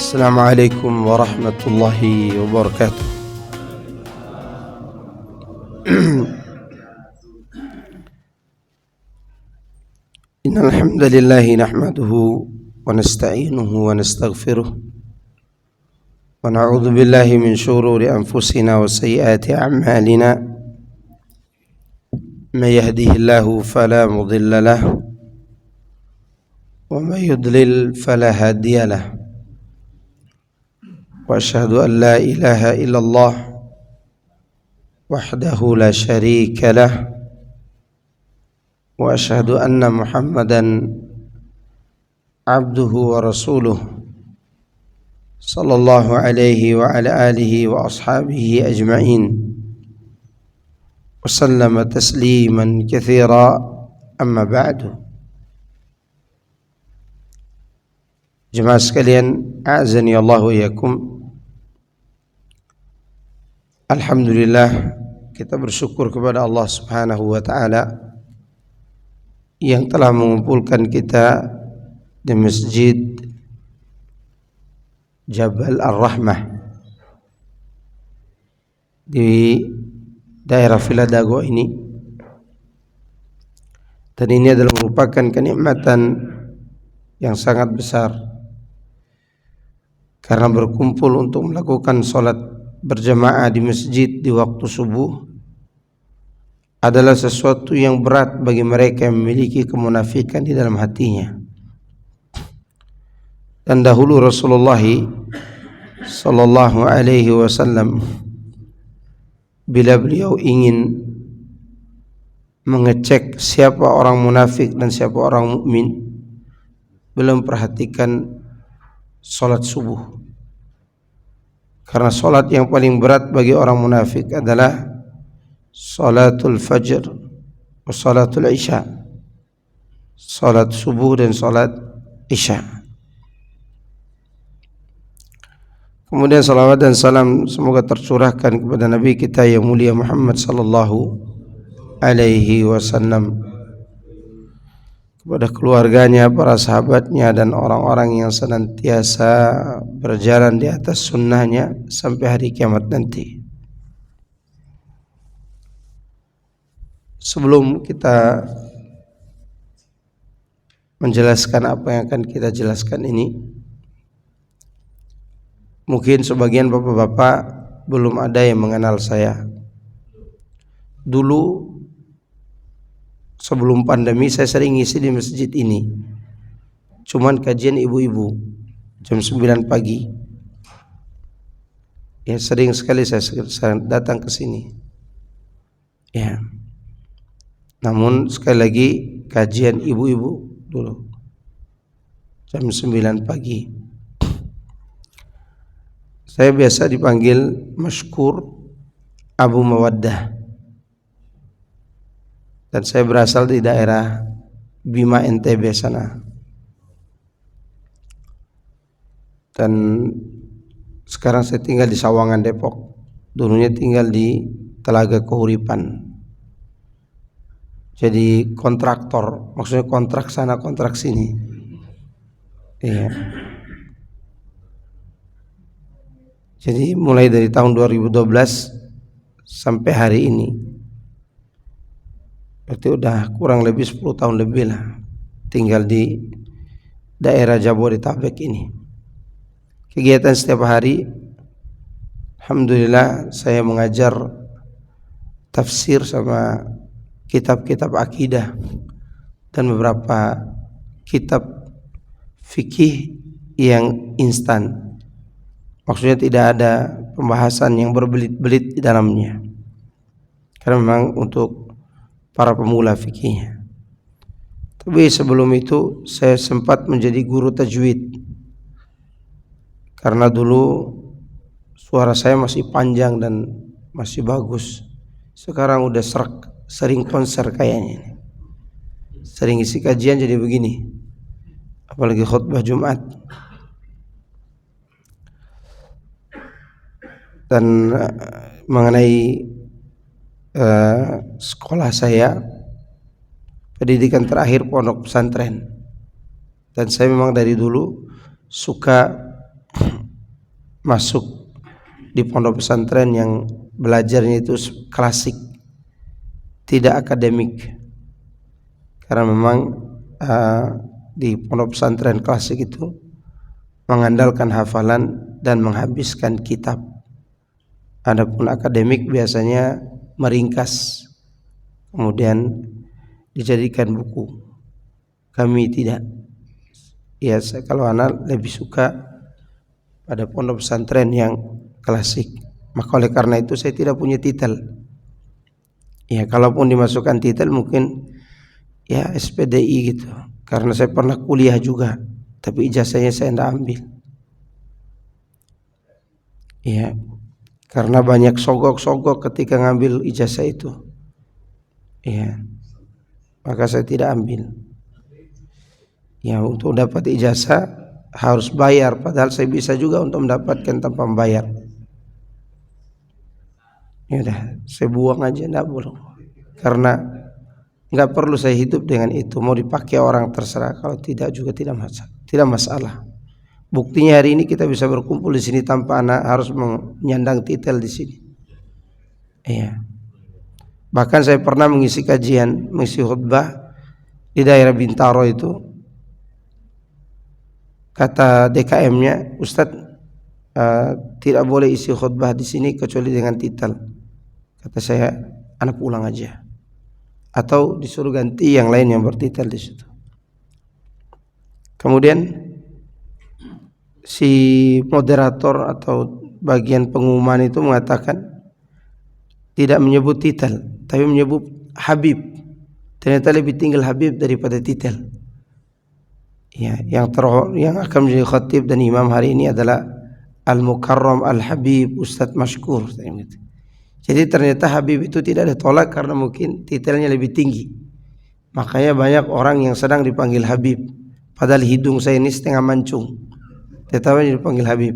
السلام عليكم ورحمة الله وبركاته. إن الحمد لله نحمده ونستعينه ونستغفره ونعوذ بالله من شرور أنفسنا وسيئات أعمالنا. من يهده الله فلا مضل له ومن يضلل فلا هادي له. وأشهد أن لا إله إلا الله وحده لا شريك له وأشهد أن محمدا عبده ورسوله صلى الله عليه وعلى آله وأصحابه أجمعين وسلم تسليما كثيرا. أما بعد. Jemaah sekalian, a'azani Allah wa iyyakum. Alhamdulillah, kita bersyukur kepada Allah Subhanahu wa taala yang telah mengumpulkan kita di Masjid Jabal Ar-Rahmah di daerah Viladago ini. Dan ini adalah merupakan kenikmatan yang sangat besar, karena berkumpul untuk melakukan sholat berjamaah di masjid di waktu subuh adalah sesuatu yang berat bagi mereka yang memiliki kemunafikan di dalam hatinya. Dan dahulu Rasulullah sallallahu alaihi wasallam, bila beliau ingin mengecek siapa orang munafik dan siapa orang mukmin, beliau memperhatikan salat subuh. Karena salat yang paling berat bagi orang munafik adalah salatul fajr wa salatul isya. Salat subuh dan salat isya. Kemudian salawat dan salam semoga tercurahkan kepada Nabi kita yang mulia Muhammad sallallahu alaihi wasallam, kepada keluarganya, para sahabatnya, dan orang-orang yang senantiasa berjalan di atas sunnahnya sampai hari kiamat nanti. Sebelum kita menjelaskan apa yang akan kita jelaskan ini, mungkin sebagian bapak-bapak belum ada yang mengenal saya. Dulu sebelum pandemi saya sering ngisi di masjid ini, cuman kajian ibu-ibu jam 9 pagi. Ya, sering sekali saya datang ke sini. Ya. Namun sekali lagi kajian ibu-ibu dulu jam 9 pagi. Saya biasa dipanggil Mashkur Abu Mawaddah. Dan saya berasal di daerah Bima NTB sana. Dan sekarang saya tinggal di Sawangan, Depok. Dulunya tinggal di Telaga Kahuripan. Jadi kontraktor, maksudnya kontrak sana kontrak sini. Iya. Jadi mulai dari tahun 2012 sampai hari ini, berarti udah kurang lebih 10 tahun lebih lah tinggal di daerah Jabodetabek ini. Kegiatan setiap hari, alhamdulillah, saya mengajar tafsir sama kitab-kitab akidah dan beberapa kitab fikih yang instan. Maksudnya tidak ada pembahasan yang berbelit-belit di dalamnya, karena memang untuk para pemula fikihnya. Tapi sebelum itu saya sempat menjadi guru tajwid, karena dulu suara saya masih panjang dan masih bagus. Sekarang udah sering konser kayaknya, sering isi kajian jadi begini, apalagi khutbah Jumat. Dan mengenai sekolah saya, pendidikan terakhir pondok pesantren, dan saya memang dari dulu suka masuk di pondok pesantren yang belajarnya itu klasik, tidak akademik. Karena memang di pondok pesantren klasik itu mengandalkan hafalan dan menghabiskan kitab. Adapun akademik biasanya meringkas kemudian dijadikan buku. Kami tidak. Ya, kalau anak lebih suka pada pondok pesantren yang klasik. Maka oleh karena itu saya tidak punya titel. Ya, kalaupun dimasukkan titel mungkin ya SPDI gitu. Karena saya pernah kuliah juga, tapi ijazahnya saya tidak ambil. Ya, karena banyak sogok-sogok ketika ngambil ijazah itu. Ya, maka saya tidak ambil. Ya, untuk dapat ijazah harus bayar, padahal saya bisa juga untuk mendapatkan tanpa membayar. Ya udah, saya buang aja, enggak boleh. Karena enggak perlu saya hidup dengan itu. Mau dipakai orang terserah, kalau tidak juga tidak masalah. Buktinya hari ini kita bisa berkumpul di sini tanpa anak harus menyandang titel di sini. Iya. Bahkan saya pernah mengisi kajian, mengisi khutbah di daerah Bintaro itu. Kata DKM-nya, Ustadz tidak boleh isi khutbah di sini kecuali dengan titel. Kata saya, anak pulang aja. Atau disuruh ganti yang lain yang bertitel di situ. Kemudian si moderator atau bagian pengumuman itu mengatakan tidak menyebut titel, tapi menyebut Habib. Ternyata lebih tinggal Habib daripada titel. Ya, yang akan menjadi khatib dan imam hari ini adalah Al-Mukarram Al-Habib Ustadz Mashkur. Jadi ternyata Habib itu tidak ditolak karena mungkin titelnya lebih tinggi. Makanya banyak orang yang sedang dipanggil Habib, padahal hidung saya ini setengah mancung, tetapi dipanggil Habib.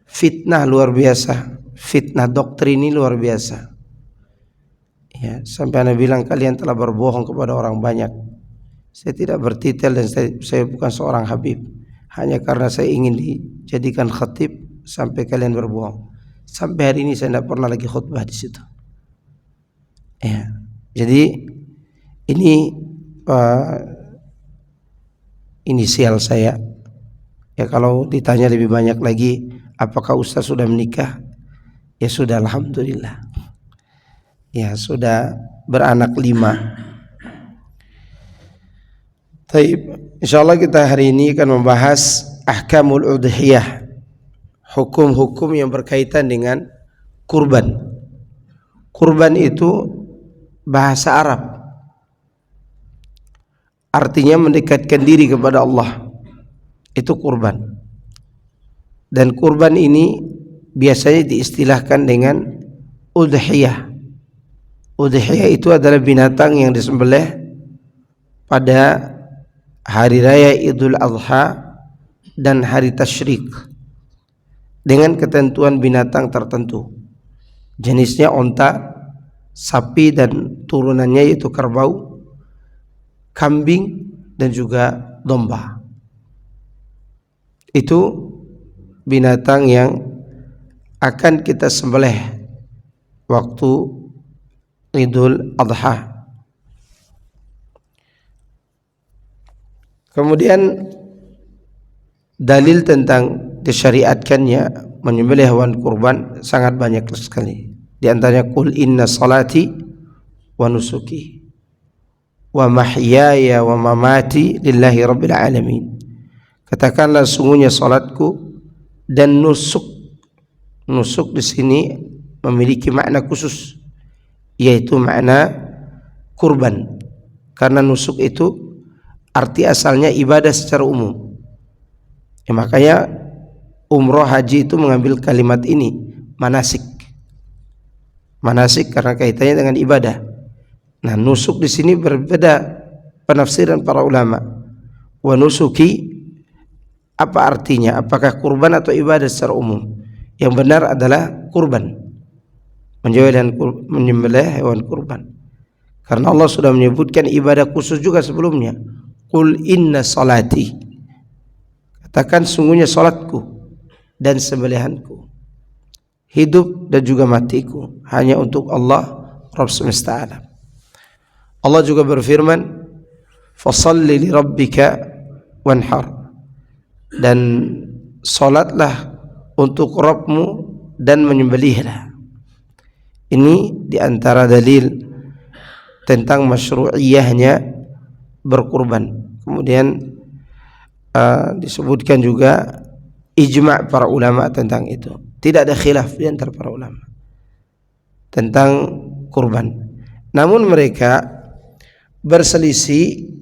Fitnah luar biasa, fitnah doktrin ini luar biasa. Ya, sampai Anda bilang kalian telah berbohong kepada orang banyak. Saya tidak bertitel dan saya bukan seorang Habib. Hanya karena saya ingin dijadikan khatib sampai kalian berbohong. Sampai hari ini saya tidak pernah lagi khutbah di situ. Ya, jadi ini inisial saya. Ya, kalau ditanya lebih banyak lagi, apakah Ustaz sudah menikah? Ya sudah, alhamdulillah. Ya sudah beranak 5. Taib, insyaallah kita hari ini akan membahas ahkamul udhiyah, hukum-hukum yang berkaitan dengan kurban. Kurban itu bahasa Arab, artinya mendekatkan diri kepada Allah. Itu kurban. Dan kurban ini biasanya diistilahkan dengan udhiyah. Udhiyah itu adalah binatang yang disembelih pada hari raya Idul Adha dan hari tasyrik dengan ketentuan binatang tertentu. Jenisnya onta, sapi dan turunannya yaitu kerbau, kambing dan juga domba. Itu binatang yang akan kita sembelih waktu Idul Adha. Kemudian dalil tentang disyariatkannya menyembelih hewan kurban sangat banyak sekali. Di antaranya qul inna salati wa nusuki wa mahyaya wa mamati lillahi rabbil alamin. Katakanlah sungguhnya salatku dan nusuk. Nusuk di sini memiliki makna khusus, yaitu makna kurban. Karena nusuk itu arti asalnya ibadah secara umum. Ya, makanya umroh haji itu mengambil kalimat ini, manasik. Manasik karena kaitannya dengan ibadah. Nah, nusuk di sini berbeda penafsiran para ulama. Wa nusuki apa artinya? Apakah kurban atau ibadah secara umum? Yang benar adalah kurban. Menyembelih hewan kurban. Karena Allah sudah menyebutkan ibadah khusus juga sebelumnya. Qul inna salati. Katakan sungguhnya salatku. dan sembelihanku, hidup dan juga matiku hanya untuk Allah Rabb semesta alam. Allah juga berfirman, fasalli li rabbika wanhar, dan salatlah untuk Rabbmu dan menyembelihlah. Ini diantara dalil tentang masyru'iyahnya berkurban. Kemudian disebutkan juga ijma' para ulama tentang itu. Tidak ada khilaf di antara para ulama tentang kurban. Namun mereka berselisih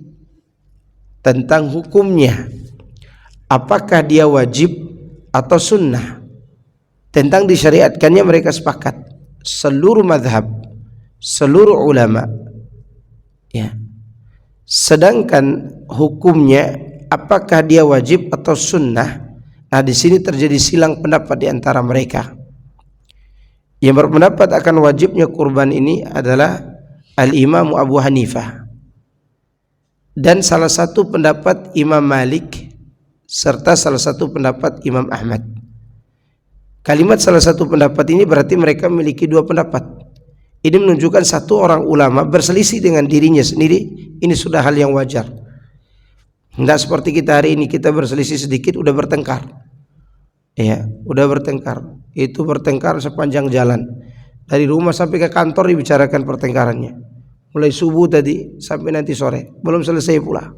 tentang hukumnya, apakah dia wajib atau sunnah. Tentang disyariatkannya mereka sepakat, seluruh mazhab, seluruh ulama, ya. Sedangkan hukumnya apakah dia wajib atau sunnah, nah di sini terjadi silang pendapat di antara mereka. Yang berpendapat akan wajibnya kurban ini adalah Al-Imam Abu Hanifah dan salah satu pendapat Imam Malik serta salah satu pendapat Imam Ahmad. Kalimat salah satu pendapat ini berarti mereka memiliki dua pendapat. Ini menunjukkan satu orang ulama berselisih dengan dirinya sendiri. Ini sudah hal yang wajar. Tidak seperti kita hari ini, kita berselisih sedikit udah bertengkar. Ya, udah bertengkar. Itu bertengkar sepanjang jalan. Dari rumah sampai ke kantor dibicarakan pertengkarannya. Mulai subuh tadi sampai nanti sore, belum selesai pula.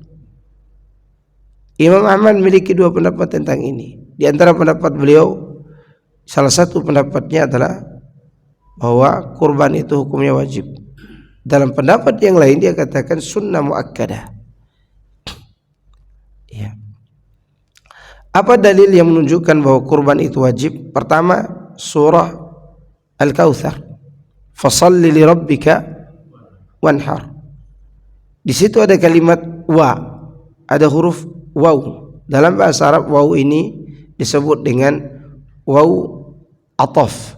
Imam Ahmad memiliki dua pendapat tentang ini. Di antara pendapat beliau, salah satu pendapatnya adalah bahwa kurban itu hukumnya wajib. Dalam pendapat yang lain dia katakan sunnah muakkadah. Ya. Apa dalil yang menunjukkan bahwa kurban itu wajib? Pertama, surah Al-Kautsar. Fashalli li rabbika wanhar. Di situ ada kalimat wa, ada huruf waw. Dalam bahasa Arab waw ini disebut dengan waw ataf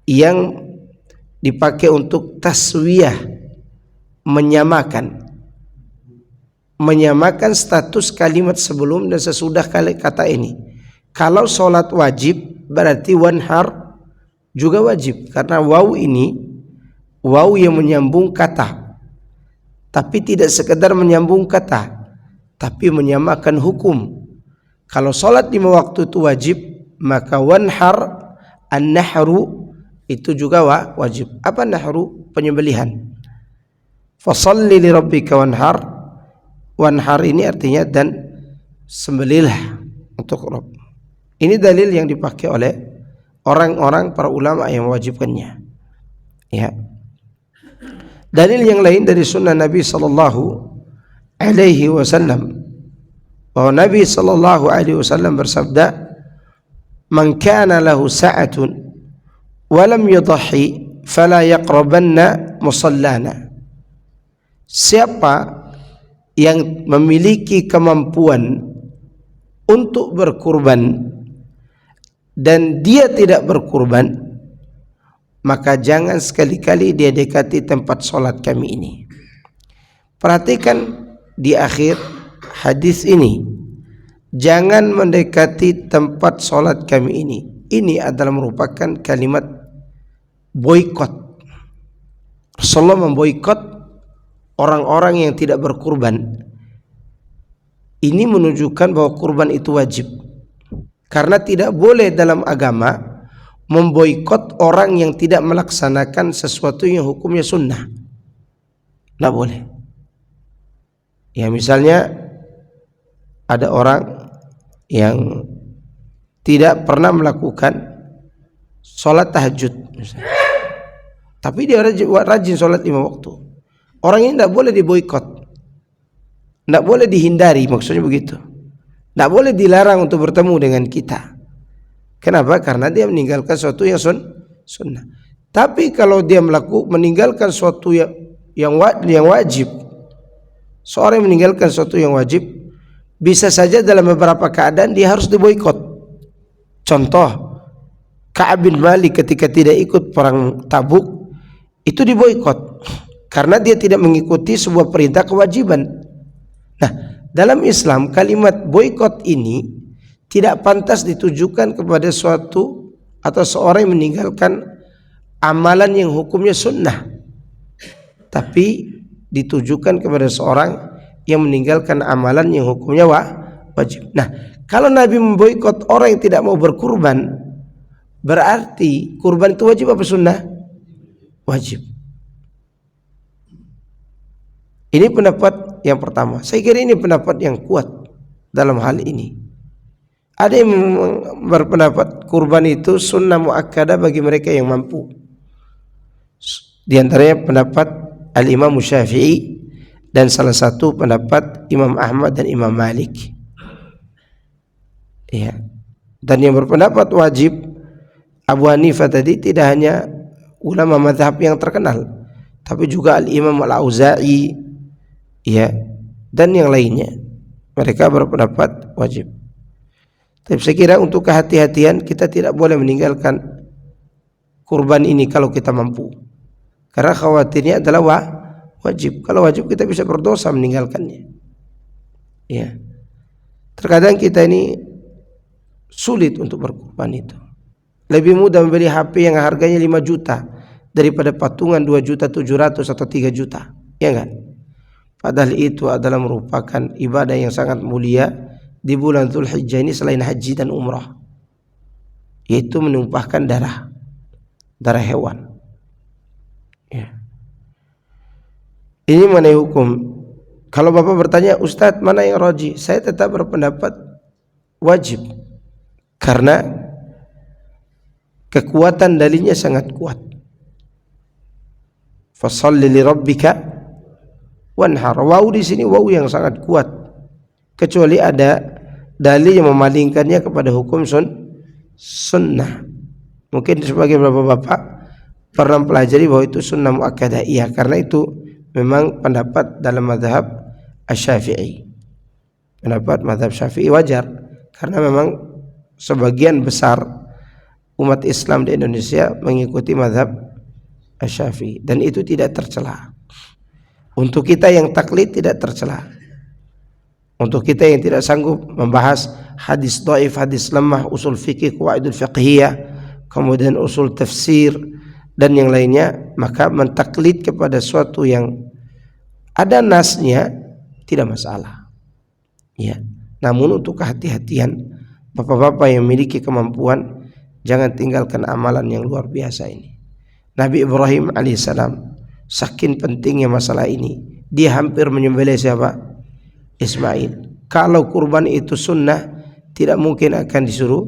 yang dipakai untuk taswiyah, menyamakan status kalimat sebelum dan sesudah kata ini. Kalau sholat wajib berarti wanhar juga wajib, karena waw ini waw yang menyambung kata, tapi tidak sekedar menyambung kata, tapi menyamakan hukum. Kalau sholat 5 waktu itu wajib, maka wanhar, an-nahru itu juga wajib. Apa nahru? Penyembelihan. Fasalli li rabbika wanhar. Wanhar ini artinya dan sembelihlah untuk Rabb. Ini dalil yang dipakai oleh orang-orang para ulama yang mewajibkannya. Ya. Dalil yang lain dari sunnah Nabi sallallahu alaihi wasallam, bahwa Nabi sallallahu alaihi wasallam bersabda, "Man kana lahu sa'atun walam yudhi fala yaqrabanna musallana." Siapa yang memiliki kemampuan untuk berkurban dan dia tidak berkurban, maka jangan sekali-kali dia dekati tempat sholat kami ini. Perhatikan di akhir hadis ini, jangan mendekati tempat sholat kami ini. Ini adalah merupakan kalimat boikot. Rasulullah memboikot orang-orang yang tidak berkurban. Ini menunjukkan bahwa kurban itu wajib. Karena tidak boleh dalam agama memboikot orang yang tidak melaksanakan sesuatu yang hukumnya sunnah. Tidak boleh. Ya, misalnya ada orang yang tidak pernah melakukan sholat tahajud misalnya, tapi dia rajin sholat 5 waktu. Orang ini tidak boleh diboikot, tidak boleh dihindari, maksudnya begitu. Tidak boleh dilarang untuk bertemu dengan kita. Kenapa? Karena dia meninggalkan sesuatu yang sunnah. Tapi kalau dia meninggalkan sesuatu yang wajib, seorang yang meninggalkan sesuatu yang wajib, bisa saja dalam beberapa keadaan dia harus diboikot. Contoh, Ka'ab bin Malik ketika tidak ikut perang Tabuk itu diboikot karena dia tidak mengikuti sebuah perintah kewajiban. Nah, dalam Islam kalimat boikot ini tidak pantas ditujukan kepada suatu atau seorang yang meninggalkan amalan yang hukumnya sunnah, tapi ditujukan kepada seorang yang meninggalkan amalan yang hukumnya wajib. Nah, kalau Nabi memboikot orang yang tidak mau berkurban, berarti kurban itu wajib apa sunnah? Wajib. Ini pendapat yang pertama. Saya kira ini pendapat yang kuat dalam hal ini. Ada yang berpendapat kurban itu sunnah muakkadah bagi mereka yang mampu. Di antaranya pendapat Al-Imam Syafi'i dan salah satu pendapat Imam Ahmad dan Imam Malik. Ya. Dan yang berpendapat wajib Abu Hanifah tadi tidak hanya ulama mazhab yang terkenal, tapi juga Al-Imam Al-Auza'i, ya, dan yang lainnya. Mereka berpendapat wajib. Tapi saya kira untuk kehati-hatian kita tidak boleh meninggalkan kurban ini kalau kita mampu, karena khawatirnya adalah wajib. Kalau wajib kita bisa berdosa meninggalkannya. Ya. Terkadang kita ini sulit untuk berkurban itu. Lebih mudah membeli HP yang harganya 5 juta daripada patungan 2.700.000 atau 3 juta. Ya kan? Padahal itu adalah merupakan ibadah yang sangat mulia di bulan Dzulhijjah ini selain haji dan umrah, yaitu menumpahkan darah hewan. Ya. Ini mengenai hukum. Kalau Bapak bertanya, Ustadz mana yang rajih? Saya tetap berpendapat wajib, karena kekuatan dalilnya sangat kuat. Fasholli li rabbika wanhar. Waw di sini waw yang sangat kuat, kecuali ada dalil yang memalingkannya kepada hukum sunnah. Mungkin sebagai bapak-bapak pernah pelajari bahwa itu sunnah muakkadah. Iya, karena itu memang pendapat dalam mazhab Asy-Syafi'i. Pendapat mazhab Syafi'i wajar, karena memang sebagian besar umat Islam di Indonesia mengikuti mazhab Asy-Syafi'i, dan itu tidak tercela. Untuk kita yang taklid tidak tercela. Untuk kita yang tidak sanggup membahas hadis dhaif, hadis lemah, usul fikih, qawaidul fiqhiyah, kemudian usul tafsir dan yang lainnya, maka mentaklid kepada suatu yang ada nasnya tidak masalah. Ya. Namun untuk kehati-hatian, bapak-bapak yang memiliki kemampuan, jangan tinggalkan amalan yang luar biasa ini. Nabi Ibrahim alaihissalam, saking pentingnya masalah ini, dia hampir menyembelih siapa? Ismail. Kalau kurban itu sunnah, tidak mungkin akan disuruh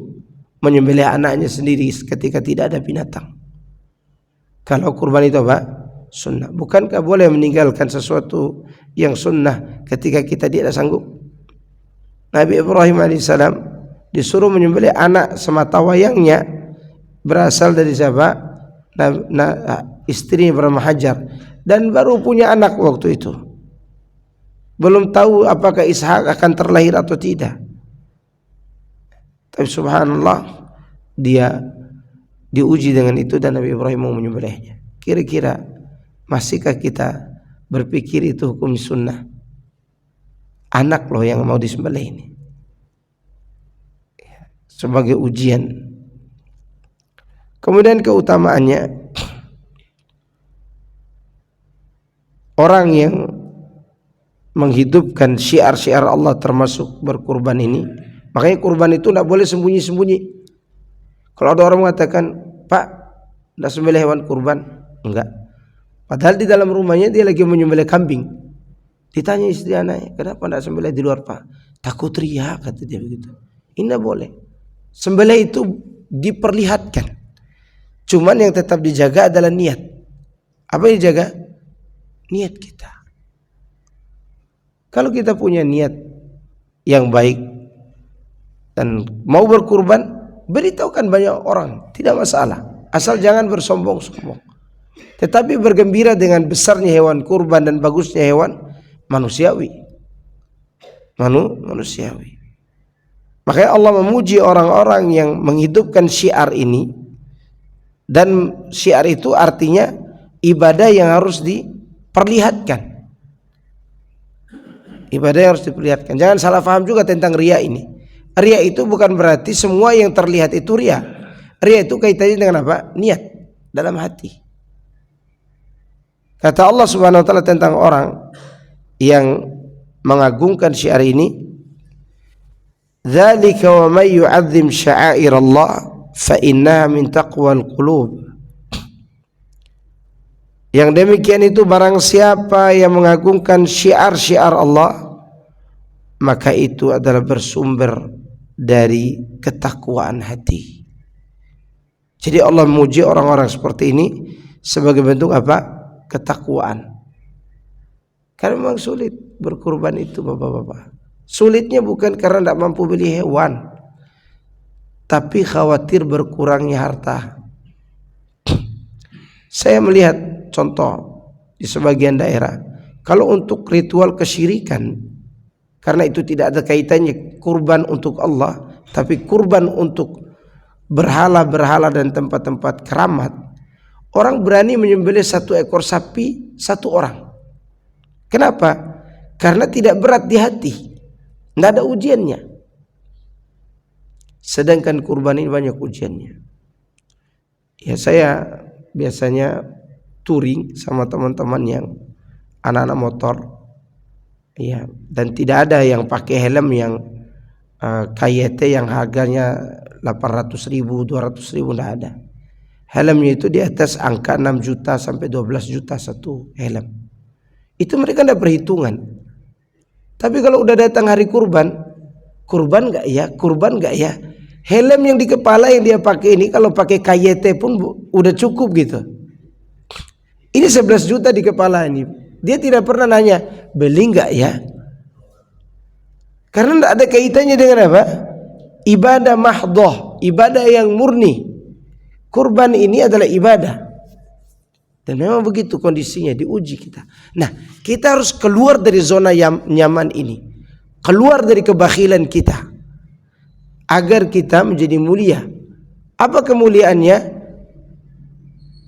menyembelih anaknya sendiri ketika tidak ada binatang. Kalau kurban itu apa? Sunnah. Bukankah boleh meninggalkan sesuatu yang sunnah ketika kita tidak sanggup? Nabi Ibrahim alaihissalam disuruh menyembelih anak semata wayangnya, berasal dari siapa? Istrinya bernama Hajar, dan baru punya anak waktu itu. Belum tahu apakah Ishak akan terlahir atau tidak. Tapi subhanallah, dia diuji dengan itu dan Nabi Ibrahim mau menyembelihnya. Kira-kira masihkah kita berpikir itu hukum sunnah? Anak loh yang mau disembelih ini. Sebagai ujian. Kemudian keutamaannya, orang yang menghidupkan syiar-syiar Allah termasuk berkurban ini, makanya kurban itu tidak boleh sembunyi-sembunyi. Kalau ada orang mengatakan, Pak, tidak sembelih hewan kurban, enggak. Padahal di dalam rumahnya dia lagi menyembelih kambing. Ditanya istri anaknya, kenapa tidak sembelih di luar, Pak? Takut riya, kata dia begitu. Ini tidak boleh. Sembelih itu diperlihatkan. Cuman yang tetap dijaga adalah niat. Apa yang dijaga? Niat kita. Kalau kita punya niat yang baik dan mau berkurban, beritahukan banyak orang, tidak masalah. Asal jangan bersombong-sombong. Tetapi bergembira dengan besarnya hewan kurban dan bagusnya hewan manusiawi. Manusiawi. Makanya Allah memuji orang-orang yang menghidupkan syiar ini, dan syiar itu artinya ibadah yang harus diperlihatkan. Ibadah yang harus diperlihatkan. Jangan salah paham juga tentang riya ini. Riya itu bukan berarti semua yang terlihat itu riya. Riya itu kaitannya dengan apa? Niat dalam hati. Kata Allah Subhanahu wa taala tentang orang yang mengagungkan syiar ini, dzalika wa may yu'azzim sya'airallah fa innaha min taqwal qulub. Yang demikian itu barang siapa yang mengagungkan syiar-syiar Allah, maka itu adalah bersumber dari ketakwaan hati. Jadi Allah memuji orang-orang seperti ini sebagai bentuk apa? Ketakwaan. Karena memang sulit berkurban itu bapak-bapak. Sulitnya bukan karena tidak mampu beli hewan, tapi khawatir berkurangnya harta. Saya melihat contoh di sebagian daerah, kalau untuk ritual kesyirikan, karena itu tidak ada kaitannya kurban untuk Allah, tapi kurban untuk berhala-berhala dan tempat-tempat keramat, orang berani menyembelih 1 ekor sapi 1 orang. Kenapa? Karena tidak berat di hati, tidak ada ujiannya. Sedangkan kurban ini banyak ujiannya. Ya, saya biasanya touring sama teman-teman yang anak-anak motor, ya, dan tidak ada yang pakai helm yang KYT yang harganya 800.000, 200.000, tidak ada. Helmnya itu di atas angka 6 juta sampai 12 juta satu helm. Itu mereka tidak perhitungan. Tapi kalau udah datang hari kurban nggak ya? Kurban nggak ya? Helm yang di kepala yang dia pakai ini kalau pakai KYT pun udah cukup gitu. Ini 11 juta di kepala ini. Dia tidak pernah nanya beli nggak ya? Karena tidak ada kaitannya dengan apa? Ibadah mahdhah, ibadah yang murni. Kurban ini adalah ibadah. Dan memang begitu kondisinya, diuji kita. Nah, kita harus keluar dari zona nyaman ini. Keluar dari kebakhilan kita. Agar kita menjadi mulia. Apa kemuliaannya?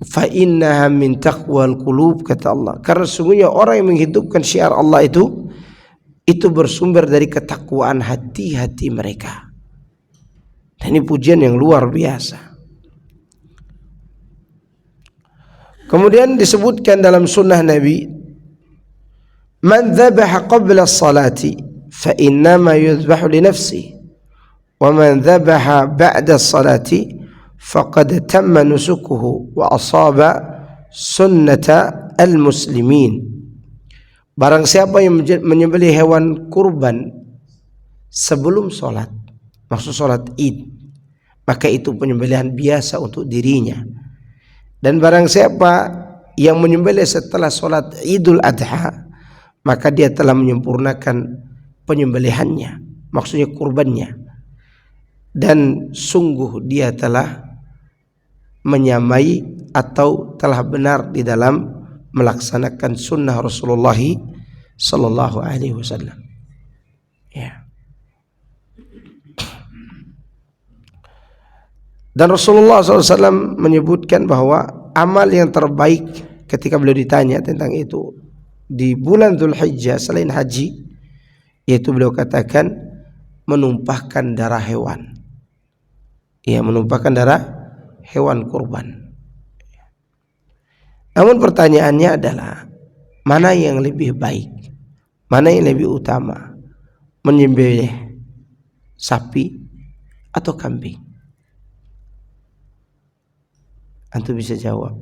Fa innaha min taqwal qulub, kata Allah. Karena sesungguhnya orang yang menghidupkan syiar Allah itu bersumber dari ketakwaan hati-hati mereka. Dan ini pujian yang luar biasa. Kemudian disebutkan dalam sunnah Nabi, man dzabaha qabla as-salati fa innama yudhbahu li nafsihi wa man dzabaha ba'da as-salati faqad tamma nusukuhu wa asaba sunnata al-muslimin. Barang siapa yang menyembelih hewan kurban sebelum sholat, maksud sholat id, maka itu penyembelihan biasa untuk dirinya. Dan barang siapa yang menyembelih setelah sholat idul adha, maka dia telah menyempurnakan penyembelihannya, maksudnya kurbannya. Dan sungguh dia telah menyamai atau telah benar di dalam melaksanakan sunnah Rasulullah sallallahu alaihi wasallam. Ya. Dan Rasulullah SAW menyebutkan bahwa amal yang terbaik ketika beliau ditanya tentang itu di bulan Dzulhijjah selain haji, yaitu beliau katakan menumpahkan darah hewan. Ya, menumpahkan darah hewan kurban. Namun pertanyaannya adalah mana yang lebih baik? Mana yang lebih utama? Menyembelih sapi atau kambing? Antum bisa jawab.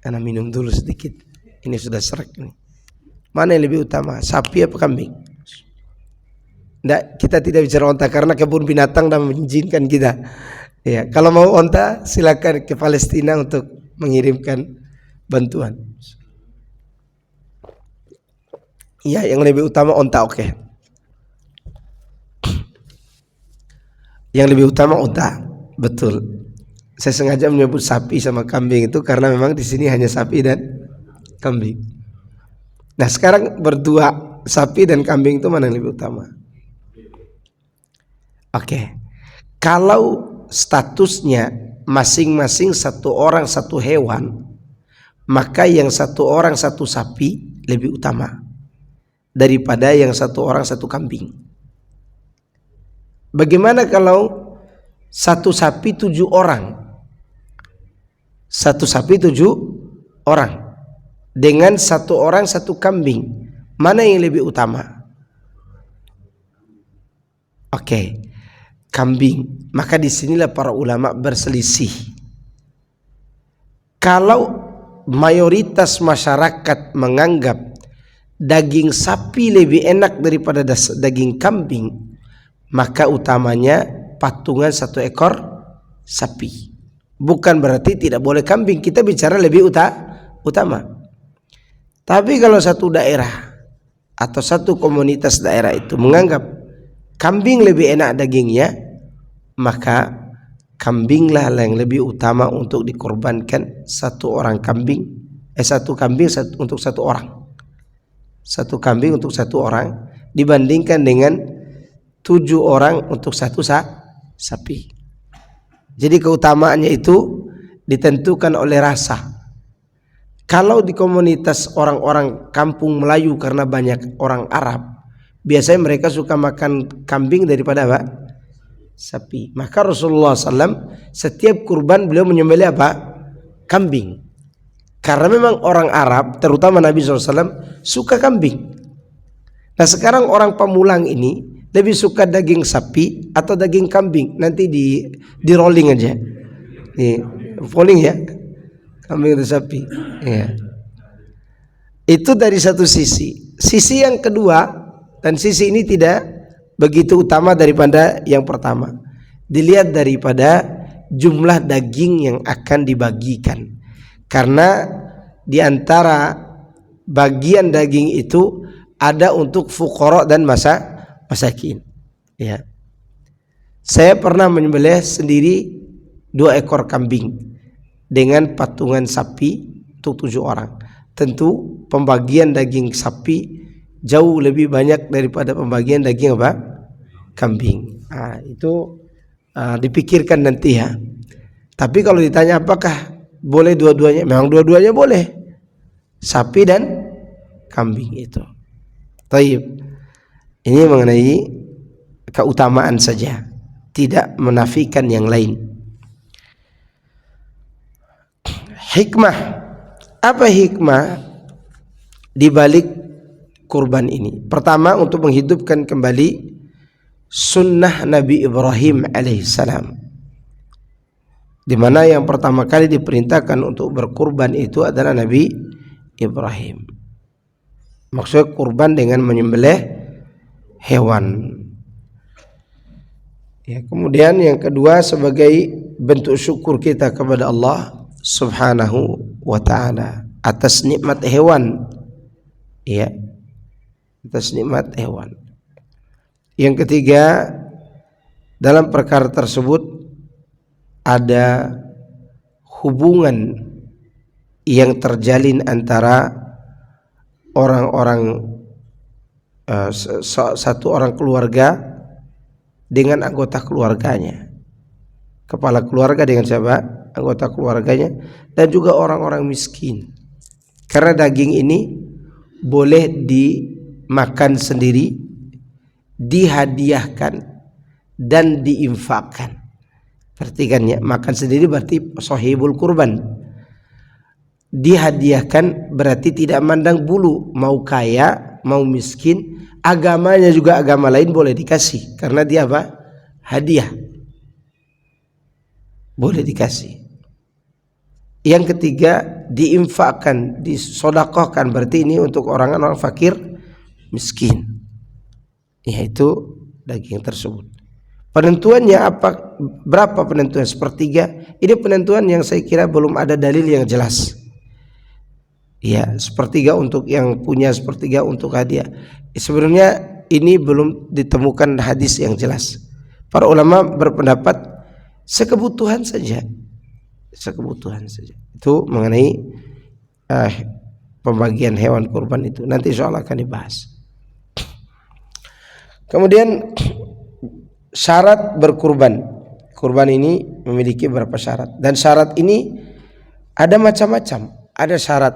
Ana minum dulu sedikit. Ini sudah serak nih. Mana yang lebih utama? Sapi atau kambing? Nggak, kita tidak bicara onta karena kebun binatang dan mengizinkan kita. Ya, kalau mau onta silakan ke Palestina untuk mengirimkan bantuan. Ya, yang lebih utama onta, oke. Yang lebih utama onta, betul. Saya sengaja menyebut sapi sama kambing itu karena memang di sini hanya sapi dan kambing. Nah, sekarang berdua, sapi dan kambing itu mana yang lebih utama? Oke. Kalau statusnya masing-masing satu orang satu hewan, maka yang satu orang satu sapi lebih utama daripada yang satu orang satu kambing. Bagaimana kalau satu sapi 7 orang? Satu sapi 7 orang dengan 1 orang 1 kambing, mana yang lebih utama? Oke, kambing. Maka disinilah para ulama berselisih. Kalau mayoritas masyarakat menganggap daging sapi lebih enak daripada daging kambing, maka utamanya patungan 1 ekor sapi. Bukan berarti tidak boleh kambing, kita bicara lebih utama. Tapi kalau satu daerah atau satu komunitas daerah itu menganggap kambing lebih enak dagingnya, maka kambinglah yang lebih utama untuk dikorbankan. 1 orang kambing, 1 kambing untuk 1 orang. 1 kambing untuk 1 orang dibandingkan dengan 7 orang untuk 1 sapi. Jadi keutamaannya itu ditentukan oleh rasa. Kalau di komunitas orang-orang kampung Melayu karena banyak orang Arab, biasanya mereka suka makan kambing daripada apa? Sapi. Maka Rasulullah SAW setiap kurban beliau menyembelih apa? Kambing. Karena memang orang Arab, terutama Nabi SAW, suka kambing. Nah sekarang orang Pamulang ini lebih suka daging sapi atau daging kambing? Nanti di rolling aja, di rolling ya, kambing atau sapi. Ya. Itu dari satu sisi. Sisi yang kedua, dan sisi ini tidak begitu utama daripada yang pertama. Dilihat daripada jumlah daging yang akan dibagikan. Karena di antara bagian daging itu ada untuk fuqara dan masakin. Ya. Saya pernah menyembelih sendiri 2 ekor kambing dengan patungan sapi untuk 7 orang. Tentu pembagian daging sapi jauh lebih banyak daripada pembagian daging apa? Kambing. Nah, itu dipikirkan nanti ya. Tapi kalau ditanya apakah boleh dua-duanya? Memang dua-duanya boleh. Sapi dan kambing itu. Taib. Ini mengenai keutamaan saja, tidak menafikan yang lain. Hikmah. Apa hikmah di balik kurban ini? Pertama, untuk menghidupkan kembali sunnah Nabi Ibrahim alaihissalam, di mana yang pertama kali diperintahkan untuk berkurban itu adalah Nabi Ibrahim. Maksudnya kurban dengan menyembelih hewan. Ya, kemudian yang kedua sebagai bentuk syukur kita kepada Allah Subhanahu wa ta'ala atas nikmat hewan. Ya, atas nikmat hewan. Yang ketiga, dalam perkara tersebut ada hubungan yang terjalin antara orang-orang satu orang keluarga dengan anggota keluarganya, kepala keluarga dengan siapa? Anggota keluarganya, dan juga orang-orang miskin. Karena daging ini boleh dimakan sendiri, dihadiahkan, dan diinfakkan. Perhatikan ya, makan sendiri berarti sahibul kurban. Dihadiahkan berarti tidak mandang bulu, mau kaya, mau miskin, agamanya juga agama lain boleh dikasih, karena dia apa? Hadiah. Boleh dikasih. Yang ketiga, diinfakkan, disodakohkan, berarti ini untuk orang-orang fakir, miskin. Yaitu daging tersebut. Penentuannya apa? Berapa penentuan? 1/3. Ini penentuan yang saya kira belum ada dalil yang jelas. Ya, 1/3 untuk yang punya, 1/3 untuk hadiah. Sebenarnya ini belum ditemukan hadis yang jelas. Para ulama berpendapat sekebutuhan saja. Sekebutuhan saja. Itu mengenai pembagian hewan kurban itu. Nanti insyaallah akan dibahas. Kemudian syarat berkurban. Kurban ini memiliki beberapa syarat, dan syarat ini ada macam-macam. Ada syarat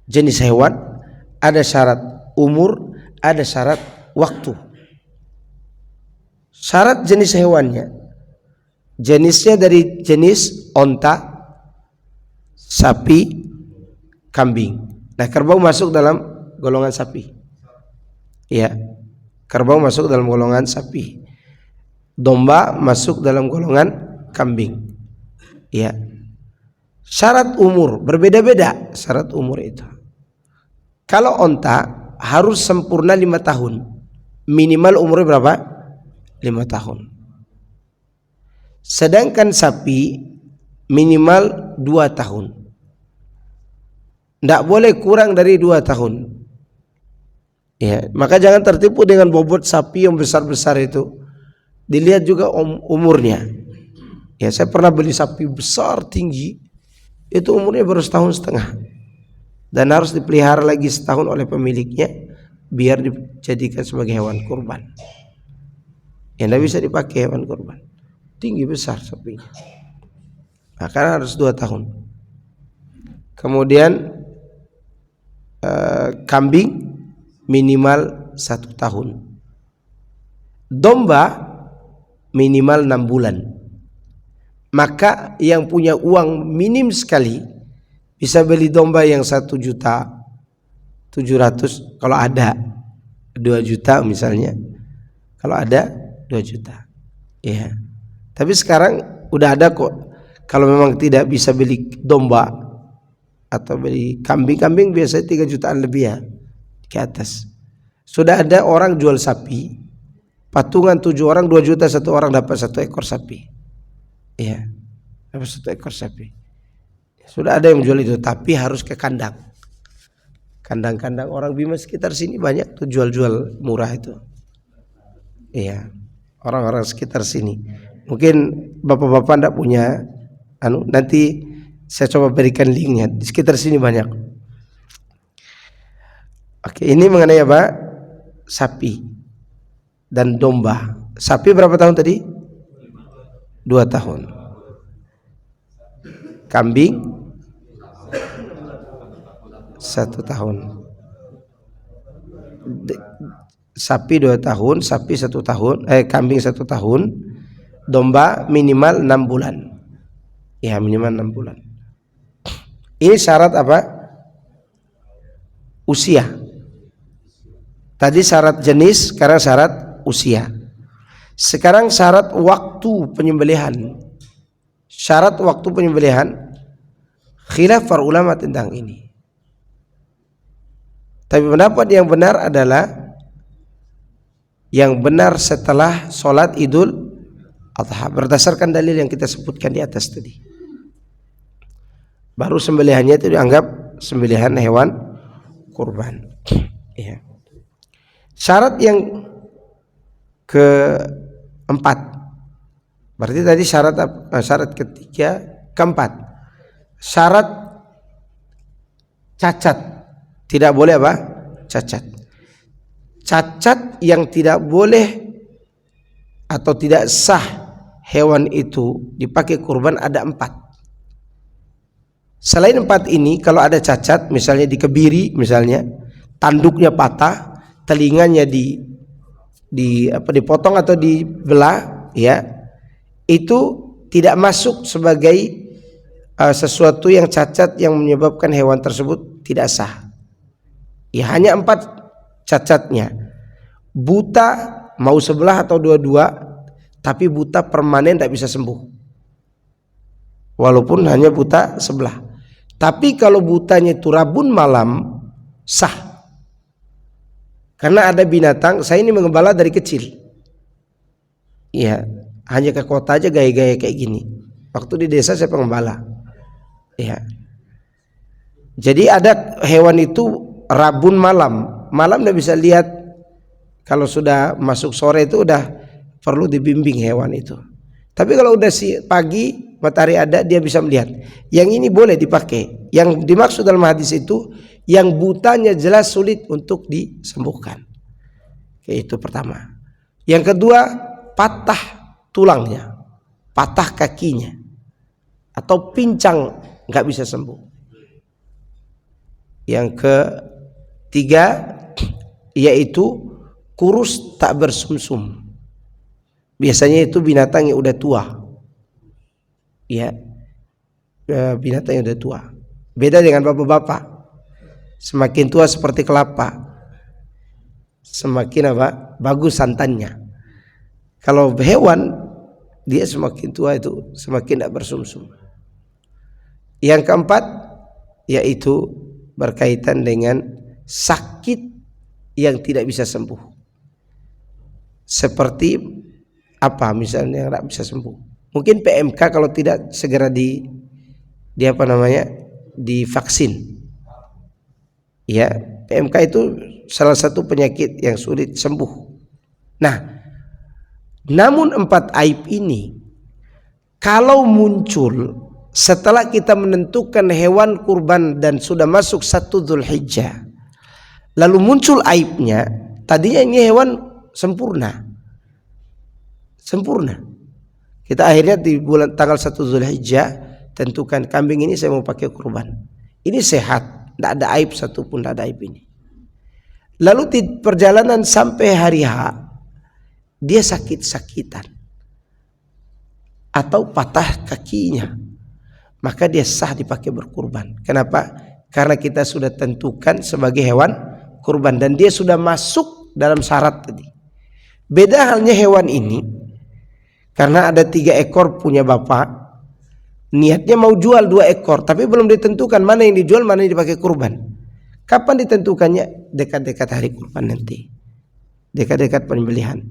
jenis hewan, ada syarat umur, ada syarat waktu. Syarat jenis hewannya, jenisnya dari jenis onta, sapi, kambing. Nah, kerbau masuk dalam golongan sapi. Ya, kerbau masuk dalam golongan sapi. Domba masuk dalam golongan kambing. Ya. Syarat umur berbeda-beda syarat umur itu. Kalau onta harus sempurna 5 tahun. Minimal umurnya berapa? 5 tahun. Sedangkan sapi minimal 2 tahun. Tidak boleh kurang dari 2 tahun. Ya, maka jangan tertipu dengan bobot sapi yang besar-besar itu. Dilihat juga umurnya. Ya, saya pernah beli sapi besar tinggi, itu umurnya baru 1,5 tahun. Dan harus dipelihara lagi setahun oleh pemiliknya biar dijadikan sebagai hewan kurban. Ya, tidak bisa dipakai hewan kurban. Tinggi besar sapinya. Nah, karena harus 2 tahun. Kemudian kambing minimal 1 tahun. Domba minimal 6 bulan. Maka yang punya uang minim sekali bisa beli domba yang 1.700.000 kalau ada, 2 juta misalnya. Kalau ada 2 juta. Ya. Tapi sekarang udah ada kok. Kalau memang tidak bisa beli domba atau beli kambing biasanya 3 jutaan lebih ya ke atas. Sudah ada orang jual sapi, patungan 7 orang 2 juta, 1 orang dapat 1 ekor sapi. Iya, dapat 1 ekor sapi. Sudah ada yang menjual itu, tapi harus ke kandang. Kandang-kandang orang Bima sekitar sini banyak tuh jual-jual murah itu. Iya, orang-orang sekitar sini. Mungkin bapak-bapak ndak punya, nanti saya coba berikan linknya. Di sekitar sini banyak. Oke, ini mengenai apa? Sapi dan domba. Sapi berapa tahun tadi? 2 tahun. Kambing 1 tahun. Sapi 2 tahun, sapi 1 tahun, kambing 1 tahun, domba minimal 6 bulan. Ya, minimal 6 bulan. Ini syarat apa? Usia. Tadi syarat jenis, sekarang syarat usia. Sekarang syarat waktu penyembelihan. Syarat waktu penyembelihan, khilaf para ulama tentang ini. Tapi pendapat yang benar adalah yang benar setelah sholat Idul Adha, berdasarkan dalil yang kita sebutkan di atas tadi. Baru sembelihannya itu dianggap sembelihan hewan kurban. Ya. Syarat yang keempat, berarti tadi syarat ketiga, keempat, syarat cacat. Tidak boleh apa? Cacat. Cacat yang tidak boleh atau tidak sah hewan itu dipakai kurban ada 4. Selain 4 ini, kalau ada cacat, misalnya dikebiri, misalnya tanduknya patah, telinganya dipotong atau dibelah, ya, itu tidak masuk sebagai sesuatu yang cacat yang menyebabkan hewan tersebut tidak sah. Ya, hanya 4 cacatnya. Buta mau sebelah atau dua-dua, tapi buta permanen tidak bisa sembuh. Walaupun hanya buta sebelah. Tapi kalau butanya itu rabun malam, sah. Karena ada binatang, saya ini mengembala dari kecil. Iya, hanya ke kota aja gaya-gaya kayak gini. Waktu di desa saya pengembala. Iya. Jadi ada hewan itu rabun malam tidak bisa lihat. Kalau sudah masuk sore itu udah perlu dibimbing hewan itu. Tapi kalau udah pagi matahari ada, dia bisa melihat. Yang ini boleh dipakai. Yang dimaksud dalam hadis itu yang butanya jelas sulit untuk disembuhkan. Itu pertama. Yang kedua, patah tulangnya, patah kakinya, atau pincang nggak bisa sembuh. Yang ketiga yaitu kurus tak bersumsum. Biasanya itu binatang yang udah tua. Ya, binatang yang udah tua. Beda dengan bapak-bapak. Semakin tua seperti kelapa, semakin apa? Bagus santannya. Kalau hewan, dia semakin tua itu semakin tidak bersumsum. Yang keempat yaitu berkaitan dengan sakit yang tidak bisa sembuh. Seperti apa misalnya yang tidak bisa sembuh? Mungkin PMK kalau tidak segera divaksin. Ya, PMK itu salah satu penyakit yang sulit sembuh. Nah, namun 4 aib ini kalau muncul setelah kita menentukan hewan kurban dan sudah masuk 1 Dzulhijjah, lalu muncul aibnya, tadinya ini hewan sempurna. Kita akhirnya di bulan tanggal 1 Dzulhijjah tentukan kambing ini saya mau pakai kurban. Ini sehat, tidak ada aib satupun, tidak ada aib ini. Lalu di perjalanan sampai hari H, dia sakit-sakitan atau patah kakinya, maka dia sah dipakai berkurban. Kenapa? Karena kita sudah tentukan sebagai hewan kurban dan dia sudah masuk dalam syarat tadi. Beda halnya hewan ini, karena ada 3 ekor punya bapak, niatnya mau jual 2 ekor, tapi belum ditentukan mana yang dijual, mana yang dipakai kurban. Kapan ditentukannya? Dekat-dekat hari kurban nanti, dekat-dekat penyembelihan.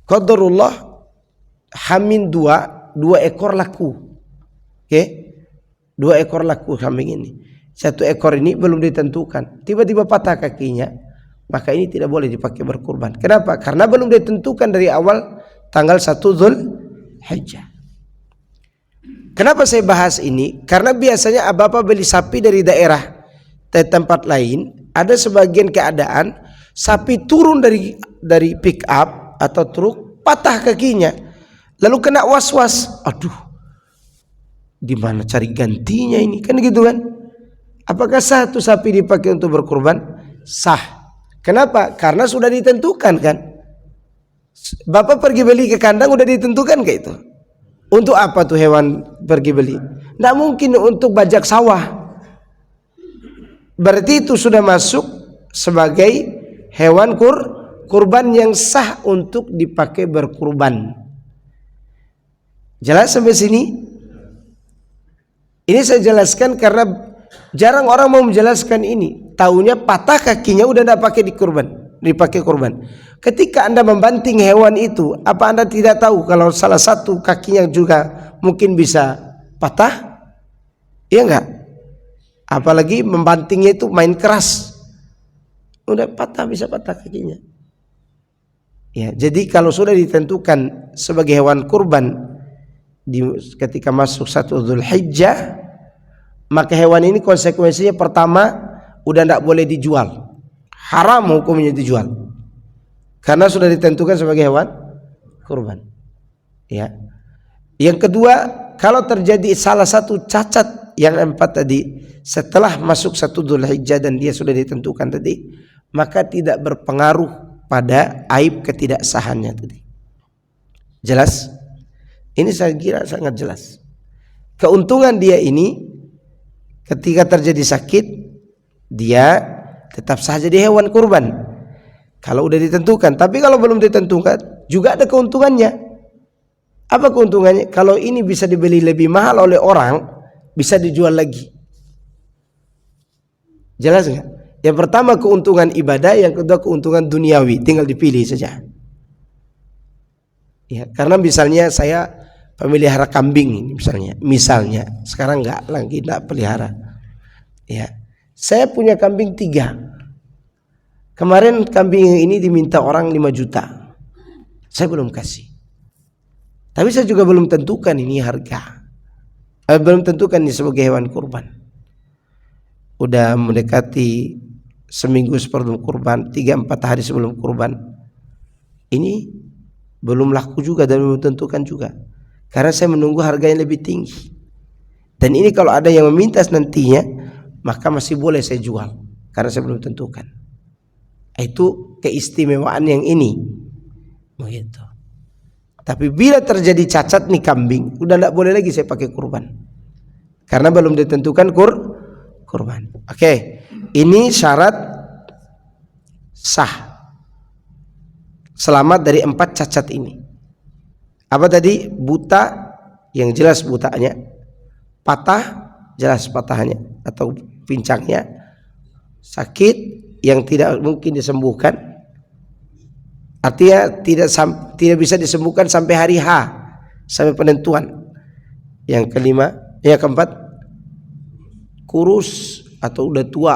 Qadarullah Hamin 2 ekor laku. Oke, 2 ekor laku kambing ini. 1 ekor ini belum ditentukan, tiba-tiba patah kakinya, maka ini tidak boleh dipakai berkurban. Kenapa? Karena belum ditentukan dari awal tanggal 1 Dzulhijjah. Kenapa saya bahas ini? Karena biasanya bapak beli sapi dari daerah tempat lain, ada sebagian keadaan sapi turun dari pick up atau truk, patah kakinya, lalu kena was-was, aduh, di mana cari gantinya ini, kan gitu kan? Apakah sah tuh sapi dipakai untuk berkurban? Sah. Kenapa? Karena sudah ditentukan kan. Bapak pergi beli ke kandang udah ditentukan kayak itu. Untuk apa tuh hewan pergi beli? Nggak mungkin untuk bajak sawah. Berarti itu sudah masuk sebagai hewan kurban yang sah untuk dipakai berkurban. Jelas sampai sini? Ini saya jelaskan karena jarang orang mau menjelaskan ini. Taunya patah kakinya udah tidak dipakai kurban. Ketika Anda membanting hewan itu, apa Anda tidak tahu kalau salah satu kakinya juga mungkin bisa patah? Iya enggak? Apalagi membantingnya itu main keras, udah bisa patah kakinya. Ya, jadi kalau sudah ditentukan sebagai hewan kurban ketika masuk 1 Dzulhijjah, maka hewan ini konsekuensinya pertama udah tidak boleh dijual, haram hukumnya dijual, karena sudah ditentukan sebagai hewan kurban. Ya. Yang kedua, kalau terjadi salah satu cacat yang 4 tadi setelah masuk 1 Dzulhijjah dan dia sudah ditentukan tadi, maka tidak berpengaruh pada aib ketidaksahannya tadi. Jelas? Ini saya kira sangat jelas. Keuntungan dia ini ketika terjadi sakit, dia tetap sah jadi hewan kurban kalau udah ditentukan. Tapi kalau belum ditentukan juga ada keuntungannya. Apa keuntungannya? Kalau ini bisa dibeli lebih mahal oleh orang, bisa dijual lagi. Jelas nggak? Yang pertama keuntungan ibadah, yang kedua keuntungan duniawi, tinggal dipilih saja. Ya, karena misalnya saya pemelihara kambing ini misalnya sekarang nggak pelihara. Ya, saya punya kambing 3. Kemarin kambing ini diminta orang 5 juta, saya belum kasih. Tapi saya juga belum tentukan ini harga, belum tentukan ini sebagai hewan kurban. Udah mendekati seminggu sebelum kurban, 3-4 hari sebelum kurban, ini belum laku juga dan belum tentukan juga, karena saya menunggu harga yang lebih tinggi. Dan ini kalau ada yang meminta nantinya, maka masih boleh saya jual karena saya belum tentukan. Itu keistimewaan yang ini begitu. Tapi bila terjadi cacat nih kambing, udah tidak boleh lagi saya pakai kurban, karena belum ditentukan kurban. Oke, ini syarat sah, selamat dari 4 cacat ini. Apa tadi? Buta, yang jelas butanya. Patah, jelas patahnya atau pincangnya. Sakit yang tidak mungkin disembuhkan, artinya tidak bisa disembuhkan sampai hari H, sampai penentuan. Yang kelima, yang keempat, kurus atau udah tua,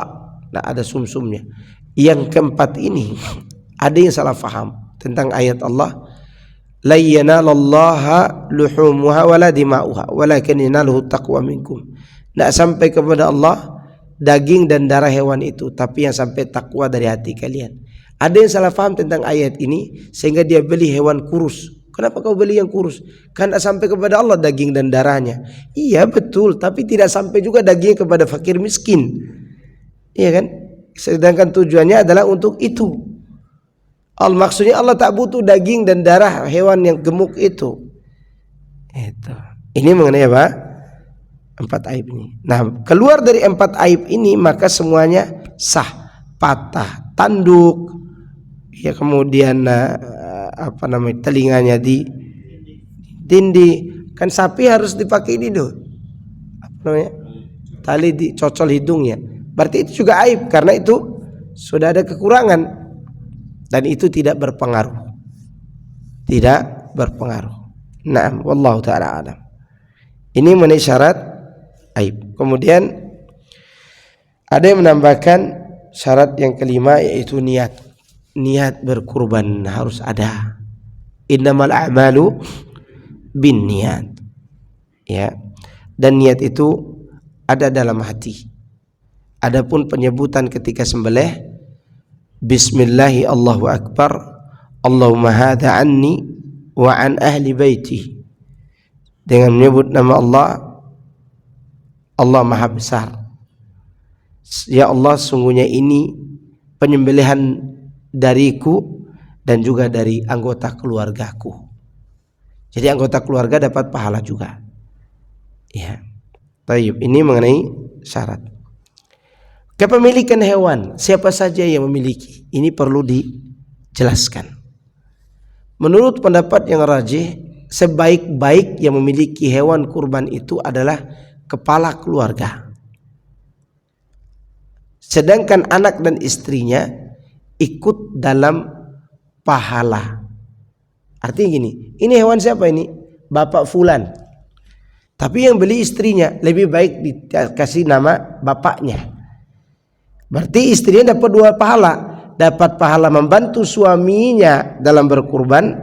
tidak ada sumsumnya. Yang keempat ini ada yang salah faham tentang ayat Allah, la yanalallaha luhumuha wala dima'uha walakin yanaluhu taqwa minkum. Tidak sampai kepada Allah daging dan darah hewan itu, tapi yang sampai takwa dari hati kalian. Ada yang salah faham tentang ayat ini sehingga dia beli hewan kurus. Kenapa kau beli yang kurus? Kan tidak sampai kepada Allah daging dan darahnya. Iya betul, tapi tidak sampai juga dagingnya kepada fakir miskin. Iya kan? Sedangkan tujuannya adalah untuk itu. Maksudnya Allah tak butuh daging dan darah hewan yang gemuk itu. Itu. Ini mengenai apa? 4 aib ini. Nah, keluar dari 4 aib ini maka semuanya sah. Patah, tanduk, ya kemudian telinganya dindi. Kan sapi harus dipakai ini tuh, apa namanya, tali dicocol hidungnya. Berarti itu juga aib, karena itu sudah ada kekurangan dan itu tidak berpengaruh. Naam, wallahu taala alam. Ini mengenai syarat aib. Kemudian ada yang menambahkan syarat yang kelima, yaitu niat. Niat berkurban harus ada. Innamal a'malu bin niat. Ya. Dan niat itu ada dalam hati. Adapun penyebutan ketika sembelih, bismillahi Allahu akbar, Allahumma hadha anni wa an ahli baiti. Dengan menyebut nama Allah, Allah Maha Besar. Ya Allah, sungguhnya ini penyembelihan dariku dan juga dari anggota keluargaku. Jadi anggota keluarga dapat pahala juga. Ya. Taib. Ini mengenai syarat. Kepemilikan hewan, siapa saja yang memiliki, ini perlu dijelaskan. Menurut pendapat yang rajih, sebaik-baik yang memiliki hewan kurban itu adalah kepala keluarga. Sedangkan anak dan istrinya ikut dalam pahala. Artinya gini, ini hewan siapa ini? Bapak fulan. Tapi yang beli istrinya, lebih baik dikasih nama bapaknya. Berarti istrinya dapat 2 pahala. Dapat pahala membantu suaminya dalam berkurban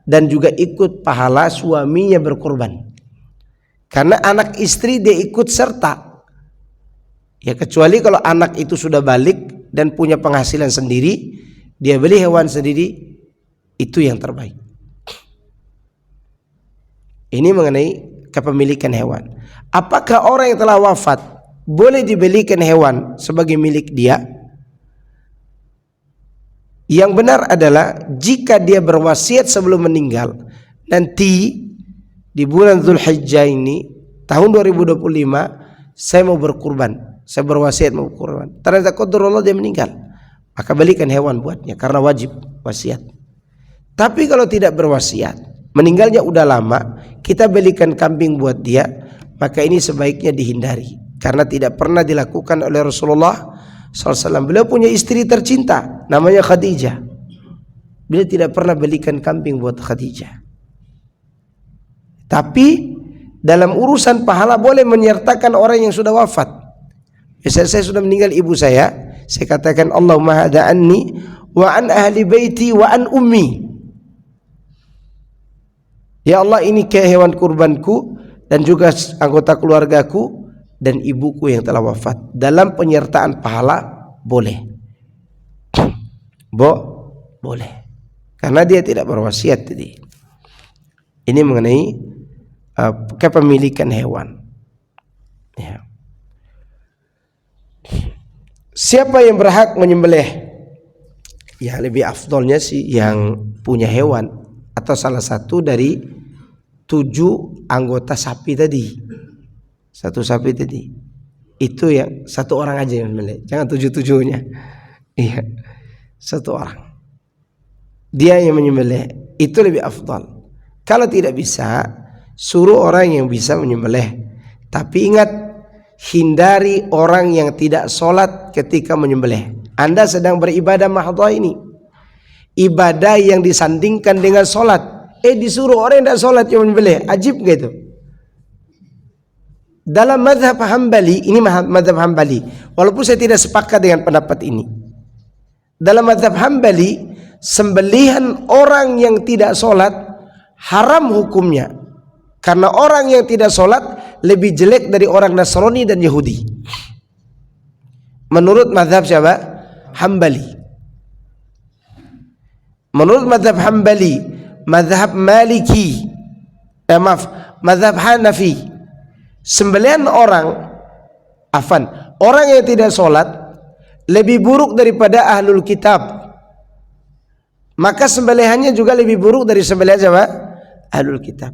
dan juga ikut pahala suaminya berkurban. Karena anak istri dia ikut serta. Ya, kecuali kalau anak itu sudah balik dan punya penghasilan sendiri, dia beli hewan sendiri, itu yang terbaik. Ini mengenai kepemilikan hewan. Apakah orang yang telah wafat boleh dibelikan hewan sebagai milik dia? Yang benar adalah jika dia berwasiat sebelum meninggal, nanti di bulan Dzulhijjah ini tahun 2025 saya mau berkurban. Saya berwasiat mau kurban. Ternyata qadarullah dia meninggal, maka belikan hewan buatnya karena wajib wasiat. Tapi kalau tidak berwasiat, meninggalnya udah lama, kita belikan kambing buat dia, maka ini sebaiknya dihindari karena tidak pernah dilakukan oleh Rasulullah SAW. Beliau punya istri tercinta namanya Khadijah. Beliau tidak pernah belikan kambing buat Khadijah. Tapi dalam urusan pahala boleh menyertakan orang yang sudah wafat. Misalnya saya sudah meninggal ibu saya katakan Allahumma hadha anni wa an ahli baiti wa an ummi. Ya Allah, ini ke hewan kurbanku dan juga anggota keluargaku dan ibuku yang telah wafat. Dalam penyertaan pahala boleh. Boleh. Karena dia tidak berwasiat tadi. Ini mengenai kepemilikan hewan. Ya. Siapa yang berhak menyembelih? Ya, lebih afdolnya sih yang punya hewan. atau salah satu dari 7 anggota sapi tadi. Satu sapi tadi. Itu yang satu orang aja yang menyembelih. Jangan 7-7-nya. Iya. Satu orang. Dia yang menyembelih. Itu lebih afdal. Kalau tidak bisa, suruh orang yang bisa menyembelih. Tapi ingat, hindari orang yang tidak sholat ketika menyembelih. Anda sedang beribadah mahdhah ini, ibadah yang disandingkan dengan sholat. Disuruh orang yang tidak sholat yang menyembelih. Ajib gitu. Dalam mazhab Hambali, ini mazhab Hambali, walaupun saya tidak sepakat dengan pendapat ini. Dalam mazhab Hambali, sembelihan orang yang tidak sholat haram hukumnya. Karena orang yang tidak sholat lebih jelek dari orang Nasrani dan Yahudi. Menurut mazhab siapa? Hambali. Menurut mazhab Hambali, mazhab Maliki, mazhab Hanafi, sembelihan orang yang tidak sholat lebih buruk daripada ahlul kitab. Maka sembelihannya juga lebih buruk dari sembelihan siapa? Ahlul kitab.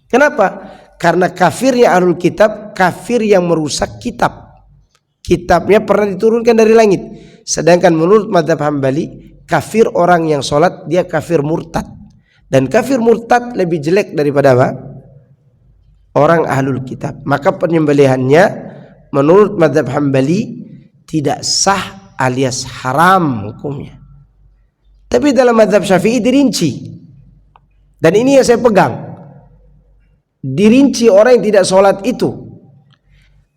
Kenapa? Karena kafirnya ahlul kitab, kafir yang merusak kitab. Kitabnya pernah diturunkan dari langit. Sedangkan menurut mazhab Hambali, kafir orang yang sholat, dia kafir murtad. Dan kafir murtad lebih jelek daripada apa? Orang ahlul kitab. Maka penyembelihannya menurut mazhab Hambali tidak sah alias haram hukumnya. Tapi dalam mazhab Syafi'i dirinci. Dan ini yang saya pegang. Dirinci orang yang tidak sholat itu.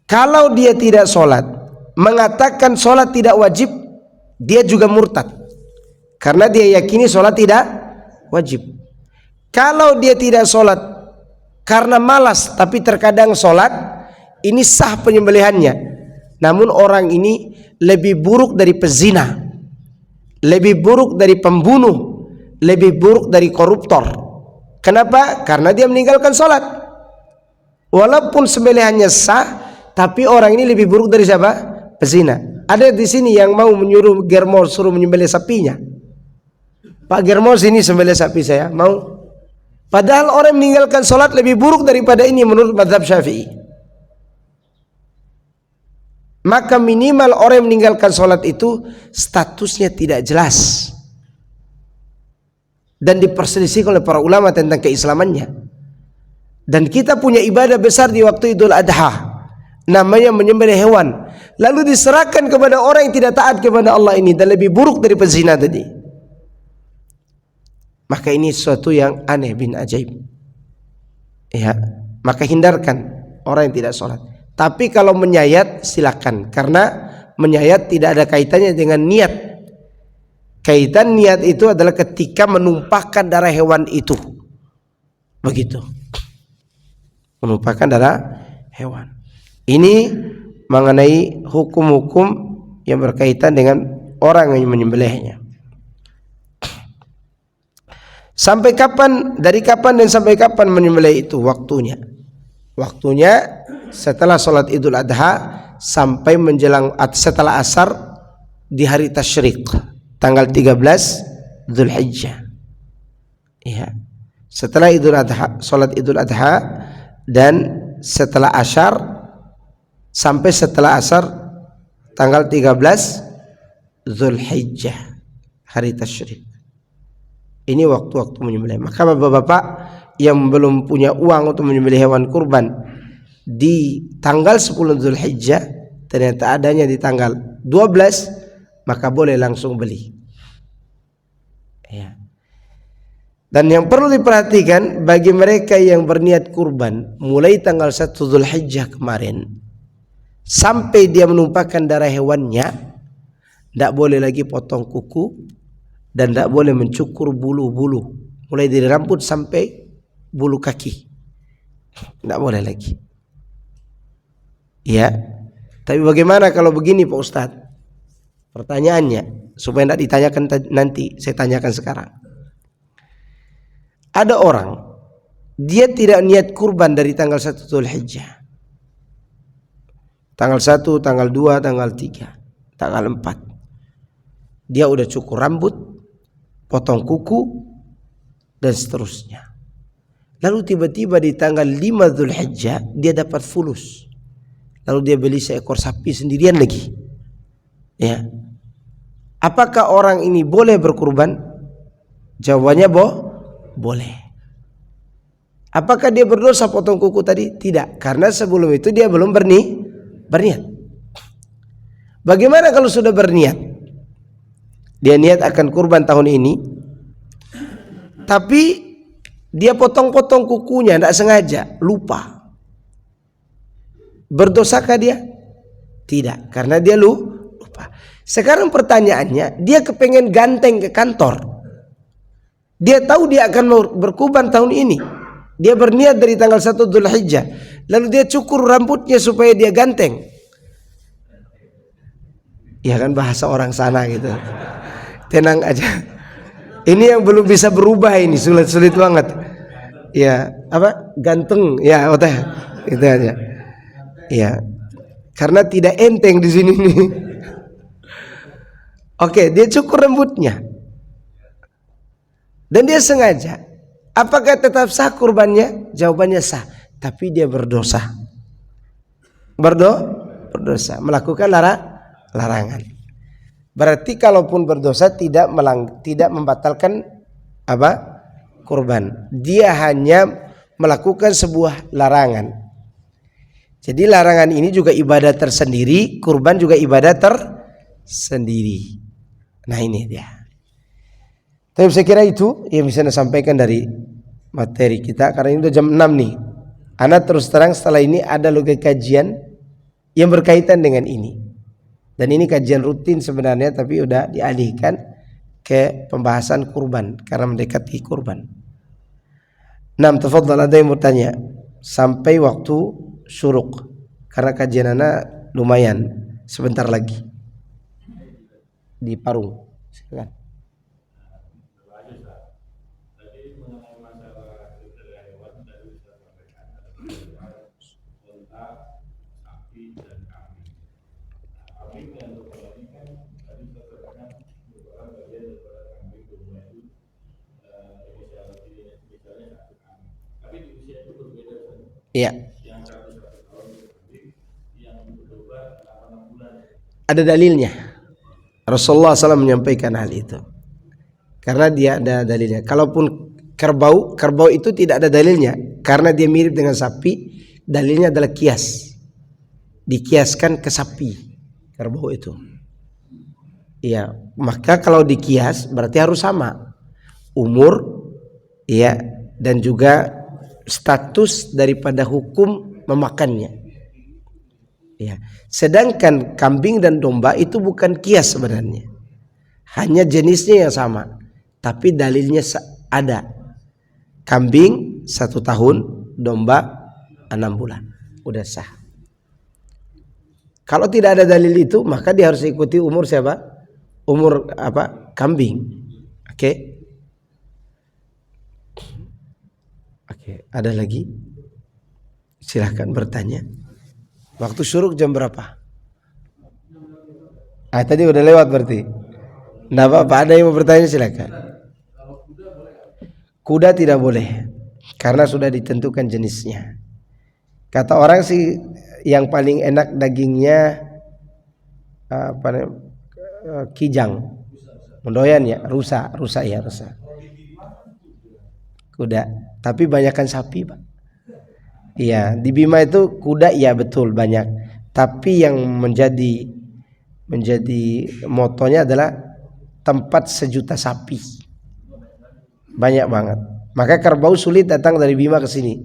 Kalau dia tidak sholat, mengatakan sholat tidak wajib, dia juga murtad. Karena dia yakini sholat tidak wajib. Kalau dia tidak sholat karena malas tapi terkadang sholat, ini sah penyembelihannya. Namun orang ini lebih buruk dari pezina, lebih buruk dari pembunuh, lebih buruk dari koruptor. Kenapa? Karena dia meninggalkan sholat. Walaupun sembelihannya sah, tapi orang ini lebih buruk dari siapa? Pezina. Ada di sini yang mau menyuruh Germo suruh menyembelih sapinya. Pak Germo, sini sembelih sapi saya, mau? Padahal orang meninggalkan sholat lebih buruk daripada ini menurut mazhab Syafi'i. Maka minimal orang yang meninggalkan sholat itu statusnya tidak jelas dan diperselisihkan oleh para ulama tentang keislamannya. Dan kita punya ibadah besar di waktu Idul Adha, namanya menyembelih hewan, lalu diserahkan kepada orang yang tidak taat kepada Allah ini, dan lebih buruk dari pezina tadi. Maka ini sesuatu yang aneh bin ajaib. Ya, maka hindarkan orang yang tidak sholat. Tapi kalau menyayat silakan, karena menyayat tidak ada kaitannya dengan niat. Kaitan niat itu adalah ketika menumpahkan darah hewan itu. Begitu. Menumpahkan darah hewan. Ini mengenai hukum-hukum yang berkaitan dengan orang yang menyembelihnya. Sampai kapan, dari kapan dan sampai kapan menyembelih itu waktunya? Waktunya setelah sholat Idul Adha sampai menjelang setelah asar di hari tasyrik tanggal 13 Dzulhijjah. Ya. Setelah Idul Adha, sholat Idul Adha, dan setelah asar sampai setelah asar tanggal 13 Dzulhijjah hari tasyrik. Ini waktu-waktu menyembelih. Maka bapak-bapak yang belum punya uang untuk menyembelih hewan kurban di tanggal 10 Dzulhijjah, ternyata adanya di tanggal 12, maka boleh langsung beli. Ya. Dan yang perlu diperhatikan bagi mereka yang berniat kurban mulai tanggal 1 Dzulhijjah kemarin sampai dia menumpahkan darah hewannya, tidak boleh lagi potong kuku dan tidak boleh mencukur bulu-bulu mulai dari rambut sampai bulu kaki, tidak boleh lagi. Ya, tapi bagaimana kalau begini Pak Ustadz? Pertanyaannya supaya tidak ditanyakan nanti, saya tanyakan sekarang. Ada orang dia tidak niat kurban dari tanggal 1 Dzulhijjah, tanggal 1, tanggal 2, tanggal 3, tanggal 4 dia udah cukur rambut, potong kuku, dan seterusnya. Lalu tiba-tiba di tanggal 5 Dzulhijjah dia dapat fulus. Lalu dia beli seekor sapi sendirian lagi. Ya. Apakah orang ini boleh berkurban? Jawabannya boleh. Apakah dia berdosa potong kuku tadi? Tidak, karena sebelum itu dia belum berniat. Bagaimana kalau sudah berniat? Dia niat akan kurban tahun ini, tapi dia potong-potong kukunya tidak sengaja, lupa. Berdosakah dia? Tidak, karena dia lupa. Sekarang pertanyaannya, dia kepengen ganteng ke kantor. Dia tahu dia akan berkurban tahun ini. Dia berniat dari tanggal 1 Dzulhijjah. Lalu dia cukur rambutnya supaya dia ganteng. Ya kan bahasa orang sana gitu. Tenang aja. Ini yang belum bisa berubah ini, sulit banget. Ya, apa? Ganteng. Ya, oke. Itu aja. Ya. Karena tidak enteng di sini nih. Oke, dia cukur rambutnya. Dan dia sengaja. Apakah tetap sah kurbannya? Jawabannya sah, tapi dia berdosa. Berdosa, melakukan larangan. Berarti kalaupun berdosa tidak membatalkan apa? Kurban. Dia hanya melakukan sebuah larangan. Jadi larangan ini juga ibadah tersendiri, kurban juga ibadah tersendiri. Nah ini dia. Tapi saya kira itu yang bisa saya sampaikan dari materi kita, karena ini udah jam 6 nih. Ana terus terang setelah ini ada lagi kajian yang berkaitan dengan ini. Dan ini kajian rutin sebenarnya, tapi udah dialihkan ke pembahasan kurban karena mendekati kurban. 6. Tafadhal, ada yang bertanya sampai waktu syuruk, karena kajian ana lumayan sebentar lagi di Parung. Silakan. Iya. Ada dalilnya. Rasulullah SAW menyampaikan hal itu. Karena dia ada dalilnya. Kalaupun kerbau itu tidak ada dalilnya. Karena dia mirip dengan sapi, dalilnya adalah kias. Dikiaskan ke sapi, kerbau itu. Iya, maka kalau dikias berarti harus sama umur, ya, dan juga status daripada hukum memakannya. Ya. Sedangkan kambing dan domba itu bukan kias sebenarnya. Hanya jenisnya yang sama, tapi dalilnya ada. Kambing 1 tahun, domba 6 bulan. Udah sah. Kalau tidak ada dalil itu, maka dia harus ikuti umur siapa? Umur apa? Kambing. Oke. Oke, ada lagi? Silahkan bertanya. Waktu syuruk jam berapa? Tadi udah lewat berarti. Nggak apa-apa, ada yang mau bertanya silakan. Kuda tidak boleh, karena sudah ditentukan jenisnya. Kata orang sih yang paling enak dagingnya kijang. Mendoyan ya, rusa ya, rusa. Kuda, tapi banyakkan sapi, Pak. Iya, di Bima itu kuda ya betul banyak, tapi yang menjadi motonya adalah tempat 1.000.000 sapi. Banyak banget. Maka kerbau sulit datang dari Bima ke sini.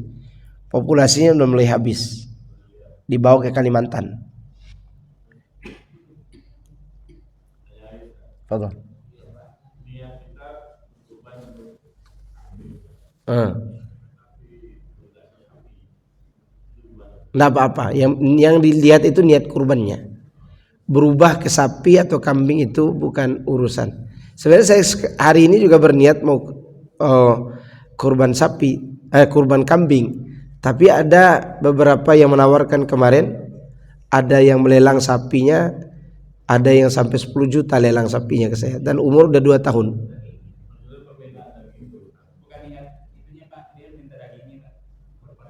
Populasinya udah mulai habis. Dibawa ke Kalimantan. Fadhal. Nggak apa-apa. Yang dilihat itu niat kurbannya. Berubah ke sapi atau kambing itu bukan urusan. Sebenarnya saya hari ini juga berniat mau kurban sapi, kurban kambing. Tapi ada beberapa yang menawarkan kemarin, ada yang melelang sapinya, ada yang sampai 10 juta lelang sapinya ke saya, dan umur udah 2 tahun.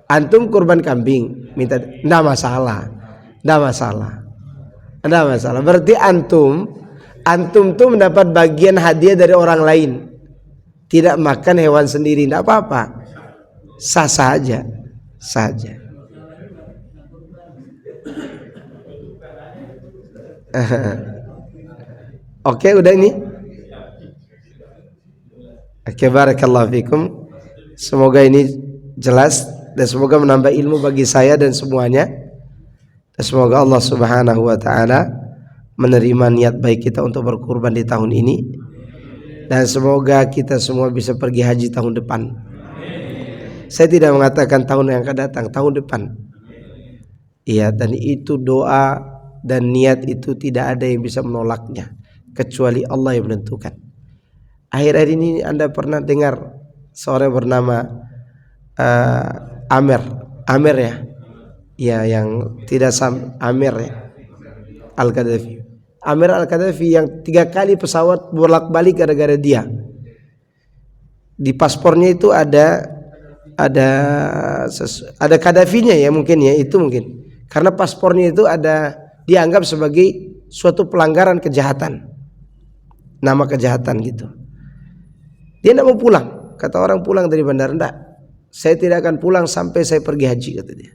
Antum kurban kambing, minta, enggak masalah. Enggak masalah. Enggak masalah. Berarti antum tuh mendapat bagian hadiah dari orang lain. Tidak makan hewan sendiri, enggak apa-apa. Sah-sah aja. Saja. Oke, udah ini. Oke, barakallahu fikum. Semoga ini jelas dan semoga menambah ilmu bagi saya dan semuanya. Dan semoga Allah Subhanahu wa taala menerima niat baik kita untuk berkurban di tahun ini. Dan semoga kita semua bisa pergi haji tahun depan. Saya tidak mengatakan tahun yang akan datang, tahun depan. Iya, dan itu doa dan niat itu tidak ada yang bisa menolaknya kecuali Allah yang menentukan. Akhir-akhir ini Anda pernah dengar seorang bernama Amir ya? Ya, yang tidak Amir ya, Al-Qaddafi. Amir Al-Qaddafi yang 3 kali pesawat bolak-balik gara-gara dia. Di paspornya itu ada Qaddafinya ya, mungkin ya, itu mungkin. Karena paspornya itu ada dianggap sebagai suatu pelanggaran kejahatan. Nama kejahatan gitu. Dia tidak mau pulang. Kata orang pulang dari bandara, enggak. Saya tidak akan pulang sampai saya pergi haji, kata dia.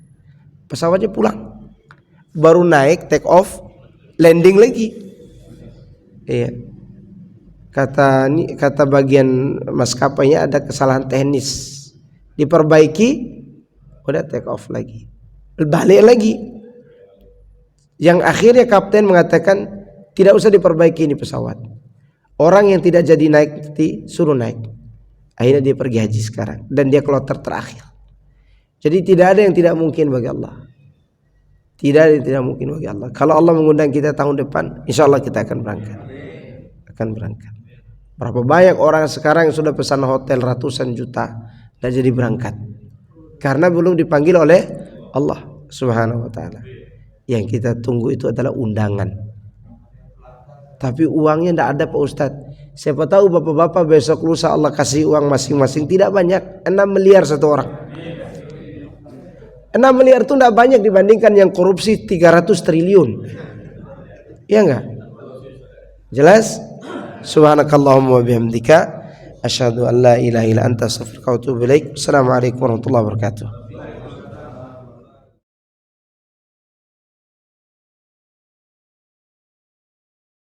Pesawatnya pulang. Baru naik, take off, landing lagi. Iya. Kata bagian maskapainya ada kesalahan teknis. Diperbaiki, udah take off lagi. Balik lagi. Yang akhirnya kapten mengatakan tidak usah diperbaiki ini pesawat. Orang yang tidak jadi naik suruh naik. Akhirnya dia pergi haji sekarang dan dia kloter terakhir. Jadi tidak ada yang tidak mungkin bagi Allah. Tidak ada yang tidak mungkin bagi Allah. Kalau Allah mengundang kita tahun depan, insya Allah kita akan berangkat. Berapa banyak orang sekarang yang sudah pesan hotel ratusan juta dan jadi berangkat karena belum dipanggil oleh Allah Subhanahu wa taala. Yang kita tunggu itu adalah undangan. Tapi uangnya tidak ada Pak Ustadz. Siapa tahu bapak-bapak besok lusa Allah kasih uang masing-masing, tidak banyak, 6 miliar satu orang. 6 miliar itu tidak banyak dibandingkan yang korupsi 300 triliun. Iya enggak? Jelas? Subhanakallahumma wa bihamdika asyhadu an la ilaha illa anta astaghfiruka wa atubu ilaik. Assalamualaikum warahmatullahi wabarakatuh.